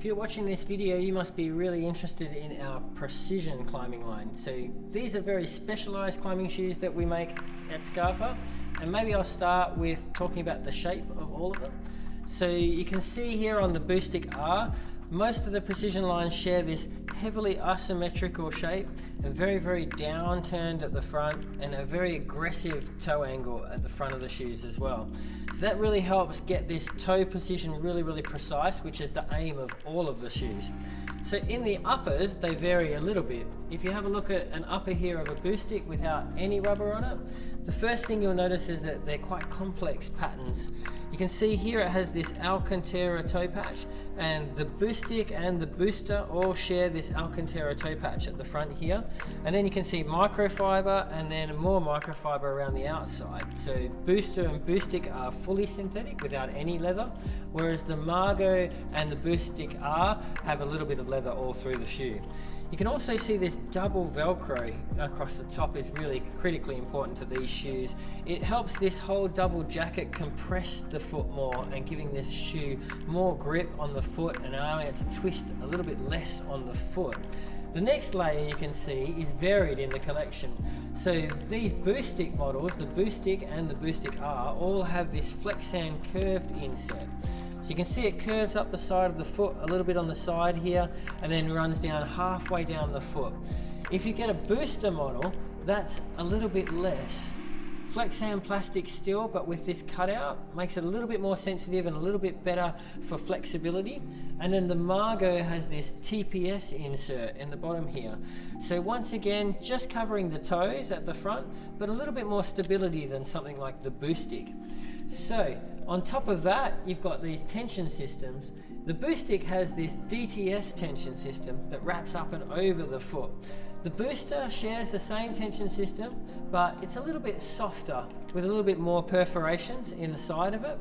If you're watching this video, you must be really interested in our precision climbing line. So these are very specialized climbing shoes that we make at SCARPA, and maybe I'll start with talking about the shape of all of them. So you can see here on the Boostic R, most of the precision lines share this heavily asymmetrical shape, and very downturned at the front, and a very aggressive toe angle at the front of the shoes as well. So that really helps get this toe position really precise, which is the aim of all of the shoes. So in the uppers, they vary a little bit. If you have a look at an upper here of a Boostic without any rubber on it, the first thing you'll notice is that they're quite complex patterns. You can see here it has this Alcantara toe patch, and the Boostic and the Booster all share this Alcantara toe patch at the front here. And then you can see microfiber and then more microfiber around the outside. So Booster and Boostic are fully synthetic without any leather, whereas the Mago and the Boostic R have a little bit of leather all through the shoe. You can also see this double Velcro across the top is really critically important to these shoes. It helps this whole double jacket compress the foot more and giving this shoe more grip on the foot and allowing it to twist a little bit less on the foot. The next layer you can see is varied in the collection. So these Boostic models, the Boostic and the Boostic R, all have this Flexan curved inset. So you can see it curves up the side of the foot a little bit on the side here, and then runs down halfway down the foot. If you get a Booster model, that's a little bit less. Flexan plastic still, but with this cutout, makes it a little bit more sensitive and a little bit better for flexibility. And then the Mago has this TPS insert in the bottom here. So once again, just covering the toes at the front, but a little bit more stability than something like the Boostic. So on top of that, you've got these tension systems. The Boostic has this DTS tension system that wraps up and over the foot. The Booster shares the same tension system, but it's a little bit softer with a little bit more perforations in the side of it.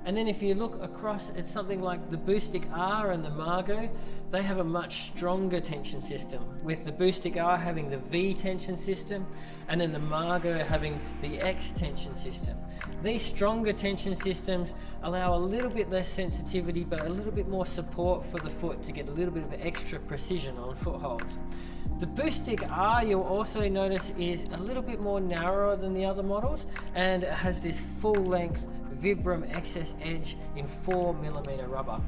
And then if you look across at something like the Boostic R and the Mago, they have a much stronger tension system, with the Boostic R having the V tension system and then the Mago having the X tension system. These stronger tension systems allow a little bit less sensitivity but a little bit more support for the foot to get a little bit of extra precision on footholds. The Boostic R, you'll also notice, is a little bit more narrower than the other models, and it has this full length Vibram XS edge in 4mm rubber.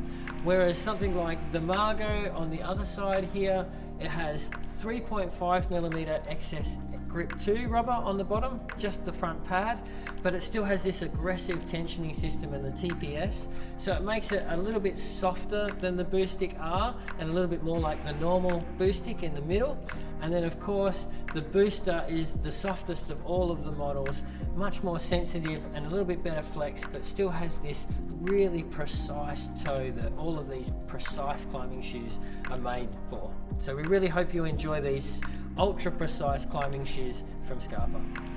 Whereas something like the Mago on the other side here, it has 3.5mm XS Grip 2 rubber on the bottom, just the front pad, but it still has this aggressive tensioning system in the TPS, so it makes it a little bit softer than the Boostic R and a little bit more like the normal Boostic in the middle. And then of course the Booster is the softest of all of the models, much more sensitive and a little bit better flex, but still has this really precise toe that all of these precise climbing shoes are made for. So we really hope you enjoy these ultra precise climbing shoes from SCARPA.